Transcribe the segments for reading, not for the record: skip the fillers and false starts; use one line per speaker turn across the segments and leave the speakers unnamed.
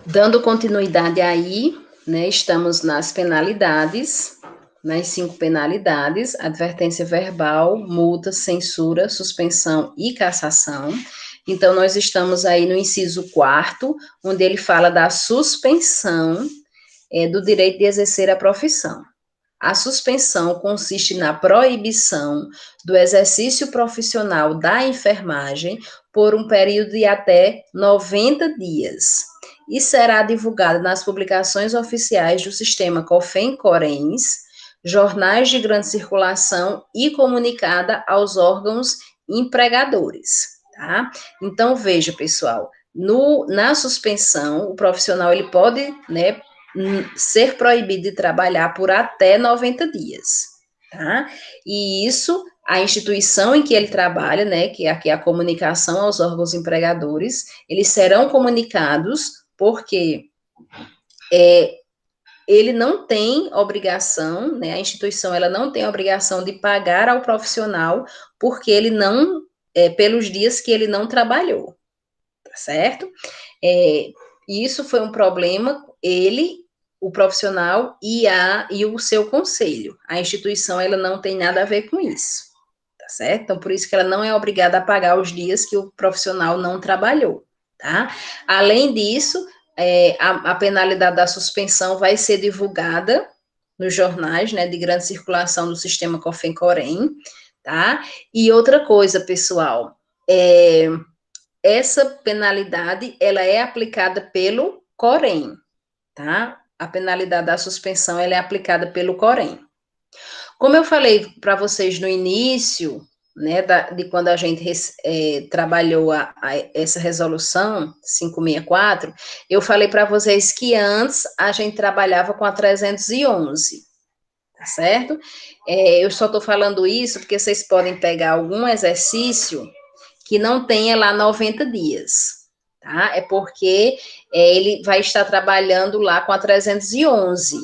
Dando continuidade aí, né, estamos nas penalidades, nas 5 penalidades: advertência verbal, multa, censura, suspensão e cassação. Então, nós estamos aí no inciso 4º, onde ele fala da suspensão do direito de exercer a profissão. A suspensão consiste na proibição do exercício profissional da enfermagem por um período de até 90 dias e será divulgada nas publicações oficiais do sistema COFEN-CORENS, jornais de grande circulação e comunicada aos órgãos empregadores, tá? Então, veja, pessoal, na suspensão, o profissional ele pode, né, ser proibido de trabalhar por até 90 dias, tá? E isso, a instituição em que ele trabalha, né, que aqui é a comunicação aos órgãos empregadores, eles serão comunicados porque ele não tem obrigação, né, a instituição ela não tem obrigação de pagar ao profissional porque ele não, pelos dias que ele não trabalhou, tá certo? Isso foi um problema, o profissional e o seu conselho. A instituição, ela não tem nada a ver com isso, tá certo? Então, por isso que ela não é obrigada a pagar os dias que o profissional não trabalhou, tá? Além disso, a penalidade da suspensão vai ser divulgada nos jornais, né, de grande circulação do sistema COFEN-COREN, tá? E outra coisa, pessoal, essa penalidade, ela é aplicada pelo COREN, tá? A penalidade da suspensão, ela é aplicada pelo COREN. Como eu falei para vocês no início, né, de quando a gente trabalhou essa resolução 564, eu falei para vocês que antes a gente trabalhava com a 311, tá certo? Eu só estou falando isso porque vocês podem pegar algum exercício que não tenha lá 90 dias, tá? É porque ele vai estar trabalhando lá com a 311.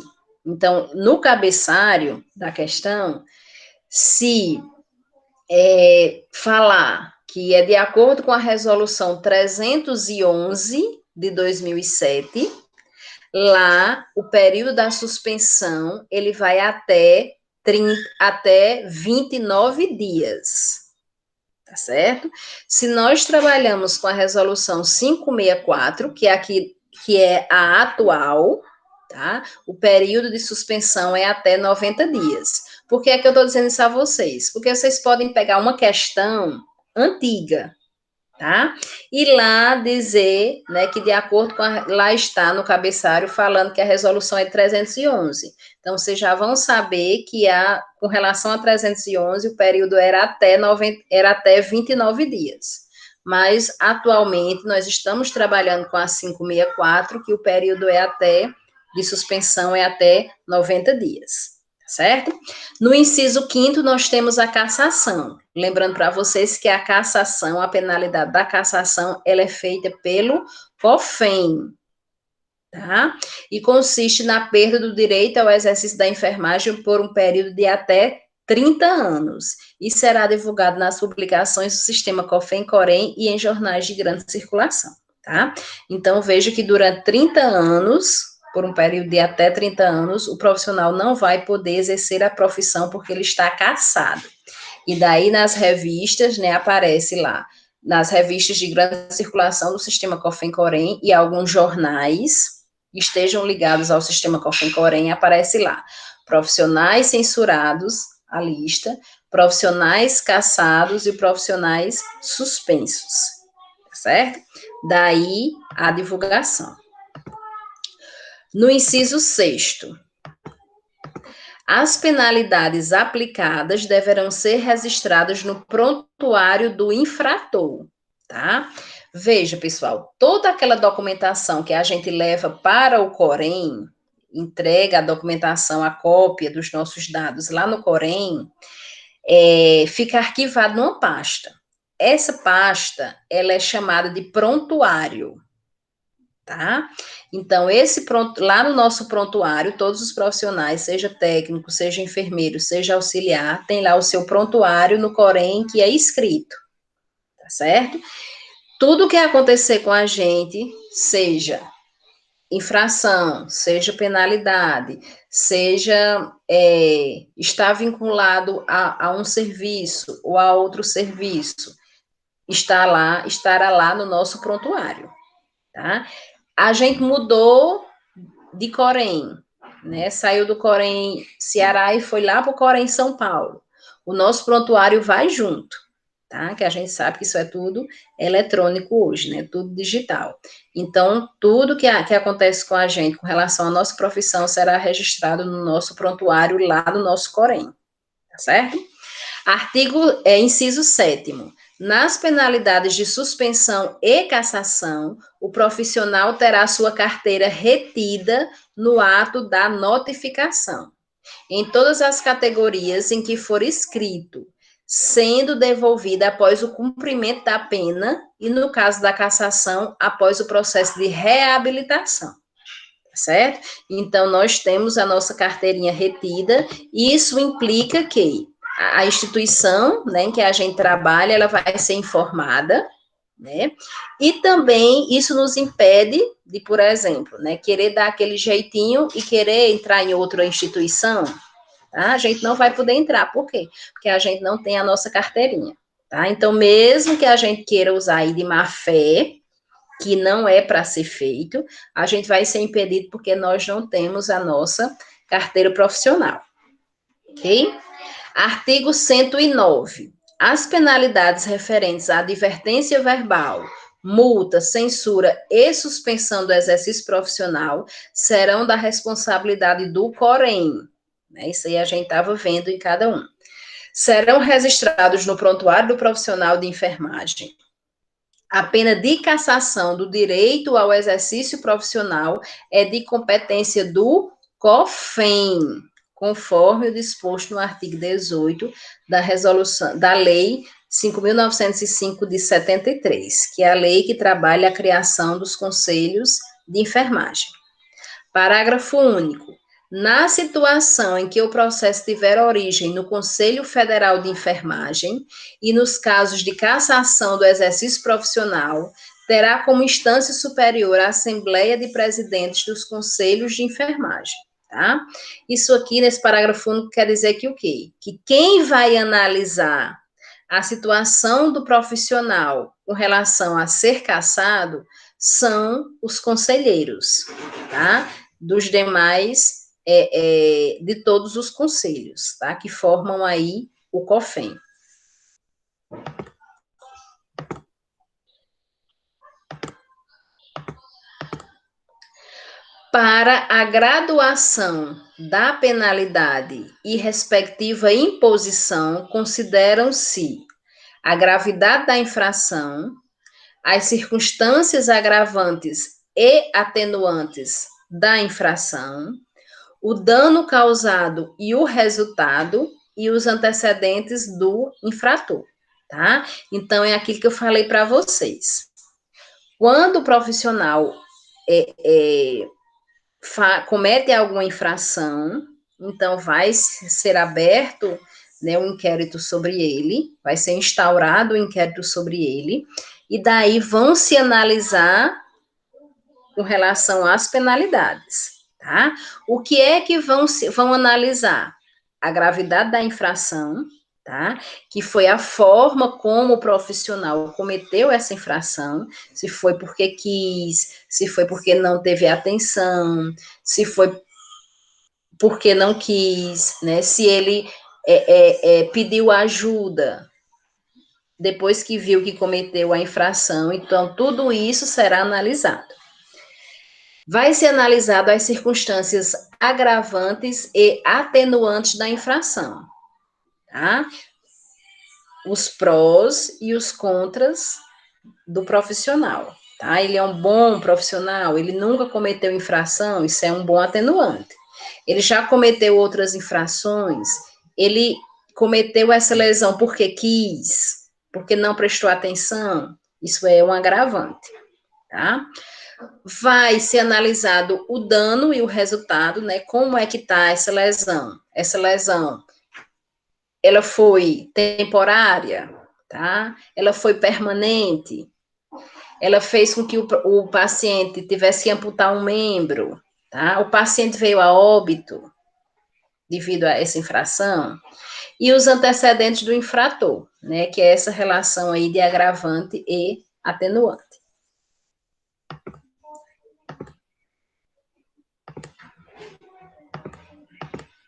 Então, no cabeçalho da questão, se falar que é de acordo com a resolução 311 de 2007, lá o período da suspensão ele vai até 29 dias. Tá certo? Se nós trabalhamos com a resolução 564, que é aqui, que é a atual, tá? O período de suspensão é até 90 dias. Por que é que eu estou dizendo isso a vocês? Porque vocês podem pegar uma questão antiga, tá? E lá dizer, né, que de acordo com lá está no cabeçalho falando que a resolução é 311. Então, vocês já vão saber que com relação a 311, o período era até 29 dias. Mas, atualmente, nós estamos trabalhando com a 564, que o período de suspensão é até 90 dias. Certo? No inciso 5º, nós temos a cassação. Lembrando para vocês que a cassação, a penalidade da cassação, ela é feita pelo COFEN, tá? E consiste na perda do direito ao exercício da enfermagem por um período de até 30 anos. E será divulgado nas publicações do sistema COFEN-COREN e em jornais de grande circulação, tá? Então, veja que durante 30 anos, por um período de até 30 anos, o profissional não vai poder exercer a profissão porque ele está cassado. E daí nas revistas, né, aparece lá, nas revistas de grande circulação do sistema COFEN-COREN e alguns jornais que estejam ligados ao sistema COFEN-COREN, aparece lá, profissionais censurados, a lista, profissionais cassados e profissionais suspensos, tá certo? Daí a divulgação. No inciso 6º, as penalidades aplicadas deverão ser registradas no prontuário do infrator, tá? Veja, pessoal, toda aquela documentação que a gente leva para o COREN, entrega a documentação, a cópia dos nossos dados lá no COREN, fica arquivado numa pasta. Essa pasta, ela é chamada de prontuário, tá? Então, lá no nosso prontuário, todos os profissionais, seja técnico, seja enfermeiro, seja auxiliar, tem lá o seu prontuário no COREN que é escrito, tá certo? Tudo que acontecer com a gente, seja infração, seja penalidade, seja estar vinculado a um serviço ou a outro serviço, estará lá no nosso prontuário, tá? A gente mudou de Corém, né? Saiu do Corém Ceará e foi lá para o Corém São Paulo. O nosso prontuário vai junto, tá? Que a gente sabe que isso é tudo eletrônico hoje, né? Tudo digital. Então, tudo que acontece com a gente com relação à nossa profissão será registrado no nosso prontuário lá no nosso Corém, tá certo? Inciso 7º. Nas penalidades de suspensão e cassação, o profissional terá sua carteira retida no ato da notificação, em todas as categorias em que for escrito, sendo devolvida após o cumprimento da pena e, no caso da cassação, após o processo de reabilitação. Certo? Então, nós temos a nossa carteirinha retida, e isso implica que a instituição, né, em que a gente trabalha, ela vai ser informada, né, e também isso nos impede de, por exemplo, né, querer dar aquele jeitinho e querer entrar em outra instituição, tá? A gente não vai poder entrar, por quê? Porque a gente não tem a nossa carteirinha, tá? Então, mesmo que a gente queira usar aí de má fé, que não é para ser feito, a gente vai ser impedido porque nós não temos a nossa carteira profissional, ok? Artigo 109. As penalidades referentes à advertência verbal, multa, censura e suspensão do exercício profissional serão da responsabilidade do Corém. Isso aí a gente estava vendo em cada um. Serão registrados no prontuário do profissional de enfermagem. A pena de cassação do direito ao exercício profissional é de competência do COFEM, conforme o disposto no artigo 18 da Lei 5.905 de 73, que é a lei que trabalha a criação dos conselhos de enfermagem. Parágrafo único. Na situação em que o processo tiver origem no Conselho Federal de Enfermagem e nos casos de cassação do exercício profissional, terá como instância superior a Assembleia de Presidentes dos Conselhos de Enfermagem, tá? Isso aqui, nesse parágrafo único, quer dizer que o quê? Que quem vai analisar a situação do profissional com relação a ser cassado são os conselheiros, tá? Dos demais de todos os conselhos, tá? Que formam aí o COFEM. Para a graduação da penalidade e respectiva imposição, consideram-se a gravidade da infração, as circunstâncias agravantes e atenuantes da infração, o dano causado e o resultado, e os antecedentes do infrator, tá? Então, é aquilo que eu falei para vocês. Quando o profissional comete alguma infração, então vai ser aberto, né, um inquérito sobre ele, vai ser instaurado um inquérito sobre ele, e daí vão se analisar com relação às penalidades, tá? O que é que vão analisar? A gravidade da infração, tá? Que foi a forma como o profissional cometeu essa infração, se foi porque quis, se foi porque não teve atenção, se foi porque não quis, né? Se ele pediu ajuda depois que viu que cometeu a infração, então tudo isso será analisado. Vai ser analisado as circunstâncias agravantes e atenuantes da infração, tá? Os prós e os contras do profissional, tá? Ele é um bom profissional, ele nunca cometeu infração, isso é um bom atenuante. Ele já cometeu outras infrações, ele cometeu essa lesão porque quis, porque não prestou atenção, isso é um agravante, tá? Vai ser analisado o dano e o resultado, né? Como é que tá essa lesão? Essa lesão, ela foi temporária, tá? Ela foi permanente? ela fez com que o paciente tivesse que amputar um membro, tá? O paciente veio a óbito devido a essa infração, e os antecedentes do infrator, né, que é essa relação aí de agravante e atenuante.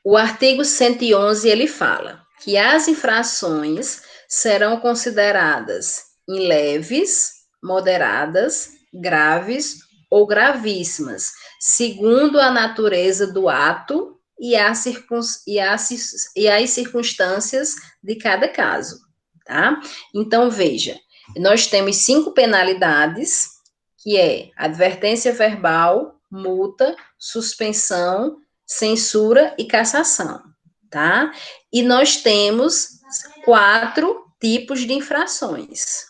O artigo 111, ele fala que as infrações serão consideradas em leves, moderadas, graves ou gravíssimas, segundo a natureza do ato e as circunstâncias de cada caso, tá? Então, veja, nós temos 5 penalidades, que é advertência verbal, multa, suspensão, censura e cassação, tá? E nós temos 4 tipos de infrações,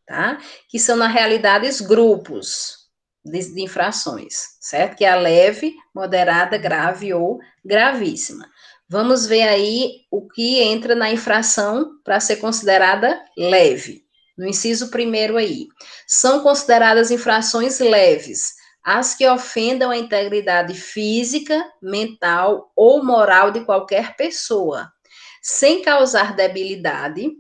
tá? Que são, na realidade, os grupos de infrações, certo? Que é a leve, moderada, grave ou gravíssima. Vamos ver aí o que entra na infração para ser considerada leve. No inciso 1º aí, são consideradas infrações leves as que ofendam a integridade física, mental ou moral de qualquer pessoa, sem causar debilidade,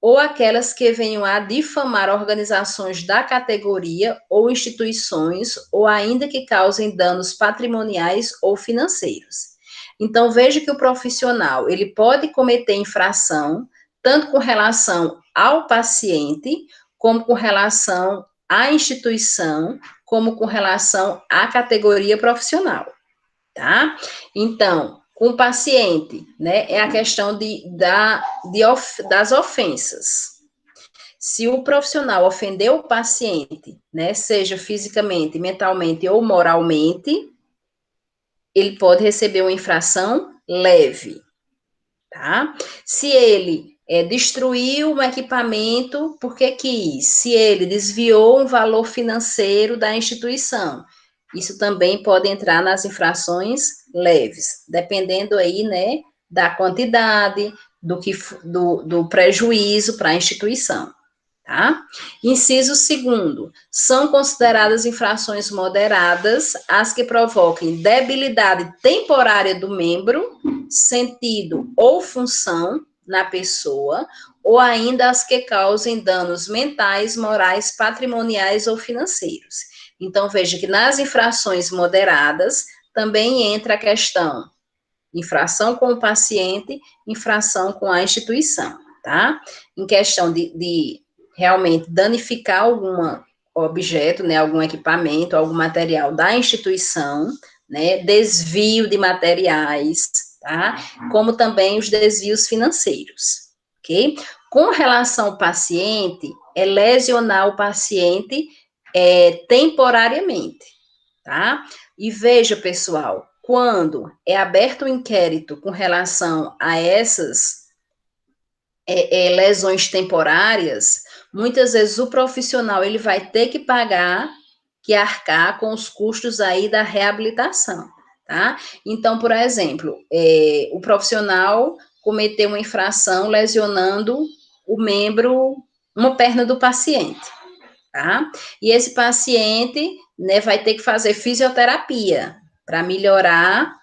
ou aquelas que venham a difamar organizações da categoria ou instituições, ou ainda que causem danos patrimoniais ou financeiros. Então, veja que o profissional, ele pode cometer infração, tanto com relação ao paciente, como com relação à instituição, como com relação à categoria profissional, tá? Então, com o paciente, né, é a questão das ofensas. Se o profissional ofendeu o paciente, né, seja fisicamente, mentalmente ou moralmente, ele pode receber uma infração leve, tá? Se ele destruiu um equipamento porque quis, se ele desviou um valor financeiro da instituição, isso também pode entrar nas infrações leves, dependendo aí, né, da quantidade, do prejuízo para a instituição, tá? Inciso 2º, são consideradas infrações moderadas as que provoquem debilidade temporária do membro, sentido ou função na pessoa, ou ainda as que causem danos mentais, morais, patrimoniais ou financeiros. Então, veja que nas infrações moderadas também entra a questão infração com o paciente, infração com a instituição, tá? Em questão de realmente danificar algum objeto, né, algum equipamento, algum material da instituição, né, desvio de materiais, tá? Como também os desvios financeiros, ok? Com relação ao paciente, é lesionar o paciente temporariamente, tá? E veja, pessoal, quando é aberto um inquérito com relação a essas lesões temporárias, muitas vezes o profissional ele vai ter que arcar com os custos aí da reabilitação, tá? Então, por exemplo, o profissional cometeu uma infração lesionando o membro, uma perna do paciente, tá? E esse paciente, né, vai ter que fazer fisioterapia para melhorar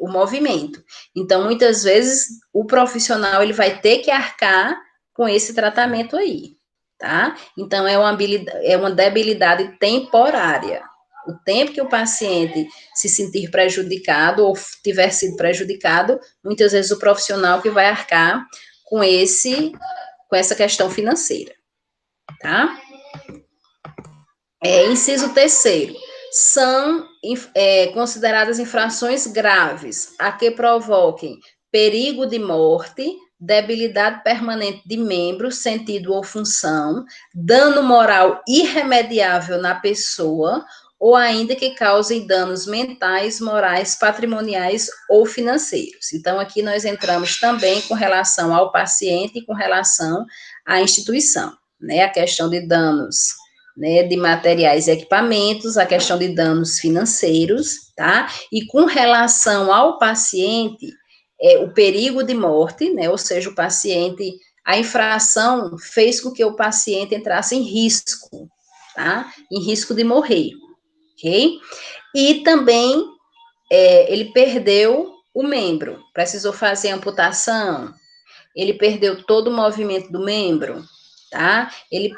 o movimento. Então, muitas vezes, o profissional, ele vai ter que arcar com esse tratamento aí, tá? Então, é uma debilidade temporária. O tempo que o paciente se sentir prejudicado ou tiver sido prejudicado, muitas vezes o profissional que vai arcar com essa questão financeira, tá? Inciso 3º, são consideradas infrações graves, a que provoquem perigo de morte, debilidade permanente de membro, sentido ou função, dano moral irremediável na pessoa, ou ainda que causem danos mentais, morais, patrimoniais ou financeiros. Então, aqui nós entramos também com relação ao paciente e com relação à instituição, né? A questão de danos, né, de materiais e equipamentos, a questão de danos financeiros, tá? E com relação ao paciente, o perigo de morte, né? Ou seja, o paciente a infração fez com que o paciente entrasse em risco, tá? Em risco de morrer, ok? E também ele perdeu o membro, precisou fazer amputação, ele perdeu todo o movimento do membro, tá? Ele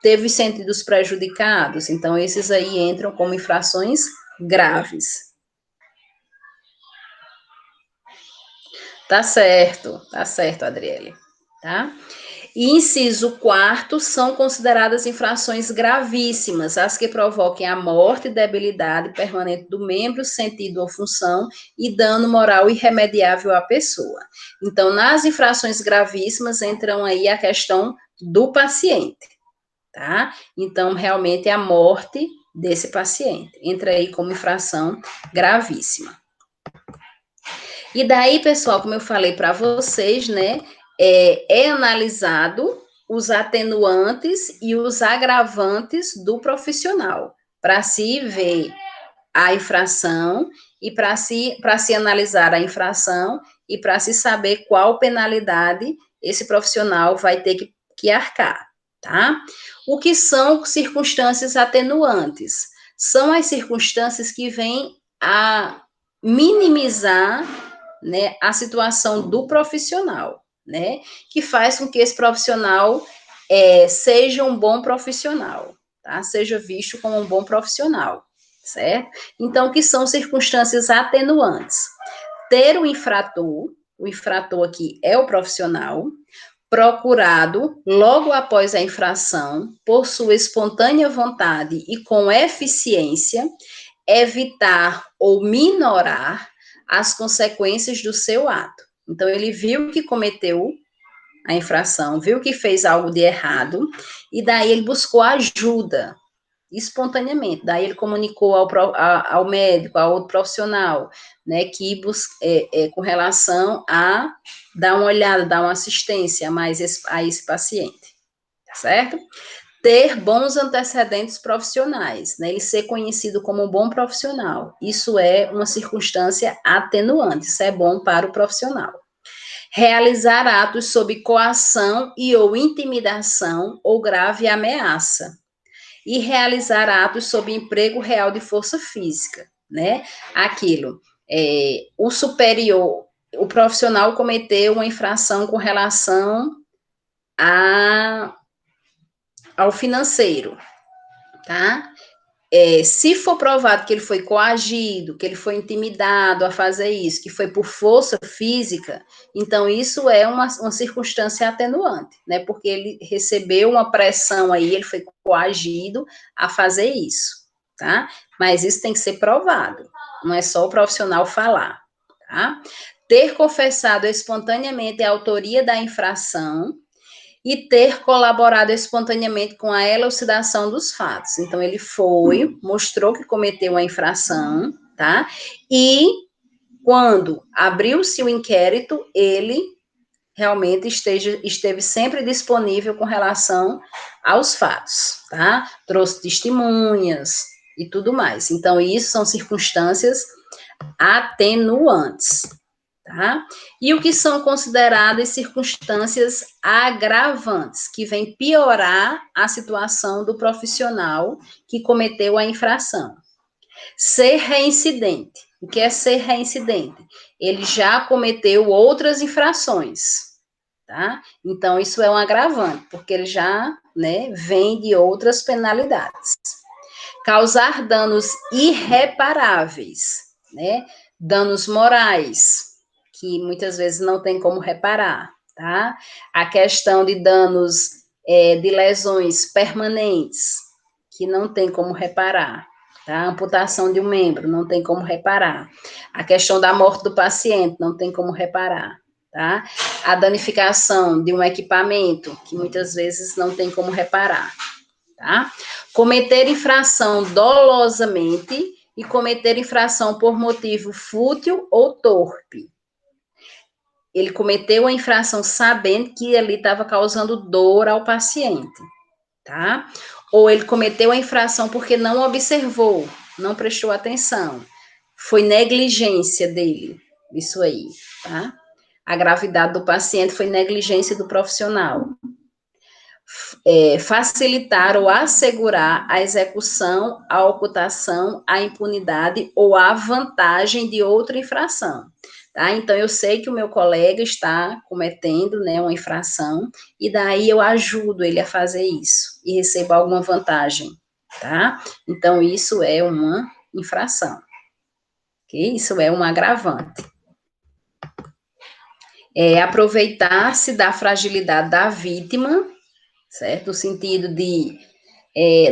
teve sentidos prejudicados, então esses aí entram como infrações graves. Tá certo, Adriele, tá? E inciso 4 são consideradas infrações gravíssimas, as que provoquem a morte, debilidade permanente do membro, sentido ou função e dano moral irremediável à pessoa. Então, nas infrações gravíssimas entram aí a questão do paciente, tá? Então, realmente é a morte desse paciente. Entra aí como infração gravíssima. E daí, pessoal, como eu falei para vocês, né, é analisado os atenuantes e os agravantes do profissional, para se ver a infração e para se analisar a infração e para se saber qual penalidade esse profissional vai ter que arcar, tá? O que são circunstâncias atenuantes? São as circunstâncias que vêm a minimizar, né, a situação do profissional, né, que faz com que esse profissional seja um bom profissional, tá? Seja visto como um bom profissional, certo? Então, que são circunstâncias atenuantes? Ter o infrator aqui é o profissional, procurado logo após a infração, por sua espontânea vontade e com eficiência, evitar ou minorar as consequências do seu ato. Então, ele viu que cometeu a infração, viu que fez algo de errado, e daí ele buscou ajuda, espontaneamente. Daí ele comunicou ao médico, a outro profissional, né, que com relação a dar uma olhada, dar uma assistência mais a esse paciente, tá certo? Ter bons antecedentes profissionais, né? Ele ser conhecido como um bom profissional. Isso é uma circunstância atenuante, isso é bom para o profissional. Realizar atos sob coação e ou intimidação ou grave ameaça. E realizar atos sob emprego real de força física, né? Aquilo, o superior, o profissional cometeu uma infração com relação ao financeiro, tá? Se for provado que ele foi coagido, que ele foi intimidado a fazer isso, que foi por força física, então isso é uma circunstância atenuante, né? Porque ele recebeu uma pressão aí, ele foi coagido a fazer isso, tá? Mas isso tem que ser provado, não é só o profissional falar, tá? Ter confessado espontaneamente a autoria da infração e ter colaborado espontaneamente com a elucidação dos fatos. Então, ele mostrou que cometeu uma infração, tá? E quando abriu-se o inquérito, ele realmente esteve sempre disponível com relação aos fatos, tá? Trouxe testemunhas e tudo mais. Então, isso são circunstâncias atenuantes, tá? E o que são consideradas circunstâncias agravantes, que vêm piorar a situação do profissional que cometeu a infração. Ser reincidente. O que é ser reincidente? Ele já cometeu outras infrações, tá? Então, isso é um agravante, porque ele já, né, vem de outras penalidades. Causar danos irreparáveis, né? Danos morais, que muitas vezes não tem como reparar, tá? A questão de danos de lesões permanentes, que não tem como reparar, tá? A amputação de um membro, não tem como reparar. A questão da morte do paciente, não tem como reparar, tá? A danificação de um equipamento, que muitas vezes não tem como reparar, tá? Cometer infração dolosamente e cometer infração por motivo fútil ou torpe. Ele cometeu a infração sabendo que ali estava causando dor ao paciente, tá? Ou ele cometeu a infração porque não observou, não prestou atenção. Foi negligência dele, isso aí, tá? a gravidade do paciente foi negligência do profissional. Facilitar ou assegurar a execução, a ocultação, a impunidade ou a vantagem de outra infração. Tá? Então, eu sei que o meu colega está cometendo, né, uma infração, e daí eu ajudo ele a fazer isso, e recebo alguma vantagem, tá? Então, isso é uma infração, ok? Isso é um agravante. Aproveitar-se da fragilidade da vítima, certo? No sentido de,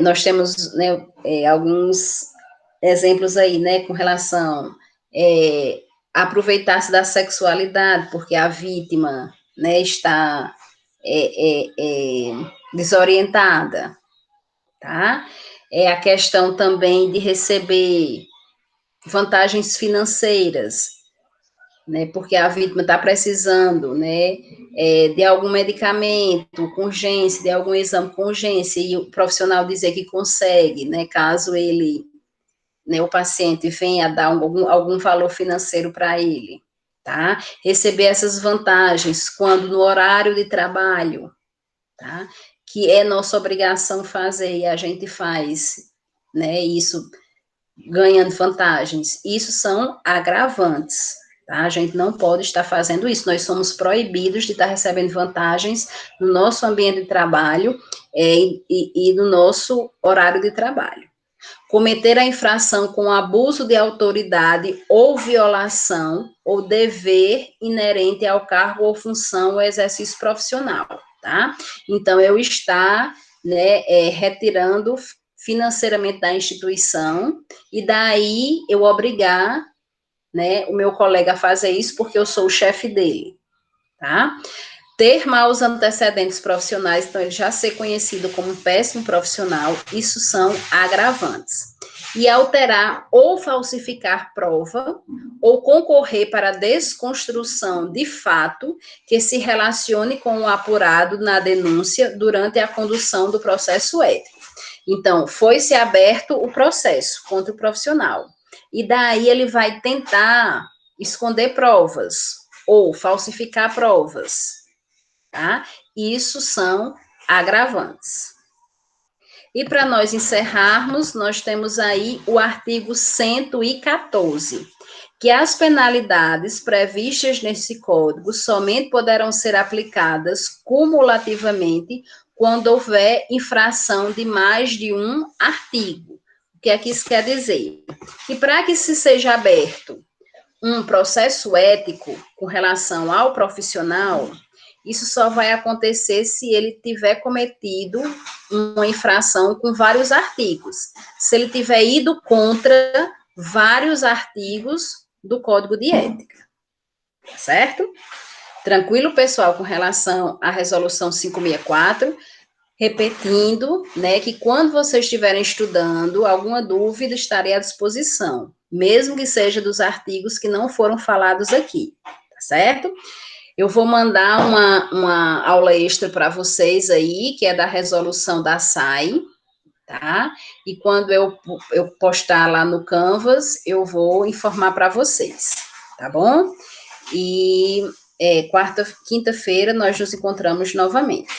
nós temos, né, alguns exemplos aí, né, com relação a aproveitar-se da sexualidade, porque a vítima, né, está desorientada, tá? A questão também de receber vantagens financeiras, né, porque a vítima está precisando, né, de algum medicamento com urgência, de algum exame com urgência, e o profissional dizer que consegue, né, caso ele, né, o paciente venha dar algum valor financeiro para ele, tá? Receber essas vantagens quando no horário de trabalho, tá? Que é nossa obrigação fazer e a gente faz, né, isso ganhando vantagens. Isso são agravantes, tá? A gente não pode estar fazendo isso. Nós somos proibidos de estar recebendo vantagens no nosso ambiente de trabalho e no nosso horário de trabalho. Cometer a infração com abuso de autoridade ou violação ou dever inerente ao cargo ou função ou exercício profissional, tá? Então, eu estar, né, retirando financeiramente da instituição, e daí eu obrigar, né, o meu colega a fazer isso porque eu sou o chefe dele, tá? Ter maus antecedentes profissionais, então ele já ser conhecido como um péssimo profissional, isso são agravantes. E alterar ou falsificar prova, ou concorrer para a desconstrução de fato que se relacione com o apurado na denúncia durante a condução do processo ético. Então, foi-se aberto o processo contra o profissional. E daí ele vai tentar esconder provas ou falsificar provas, tá? Isso são agravantes. E para nós encerrarmos, nós temos aí o artigo 114, que as penalidades previstas nesse código somente poderão ser aplicadas cumulativamente quando houver infração de mais de um artigo. O que é que isso quer dizer? Que para que se seja aberto um processo ético com relação ao profissional, isso só vai acontecer se ele tiver cometido uma infração com vários artigos. Se ele tiver ido contra vários artigos do Código de Ética. Certo? Tranquilo, pessoal, com relação à resolução 564. Repetindo, né, que quando vocês estiverem estudando, alguma dúvida estarei à disposição, mesmo que seja dos artigos que não foram falados aqui, tá certo? Eu vou mandar uma aula extra para vocês aí, que é da resolução da SAI, tá? E quando eu postar lá no Canvas, eu vou informar para vocês, tá bom? E quinta-feira nós nos encontramos novamente.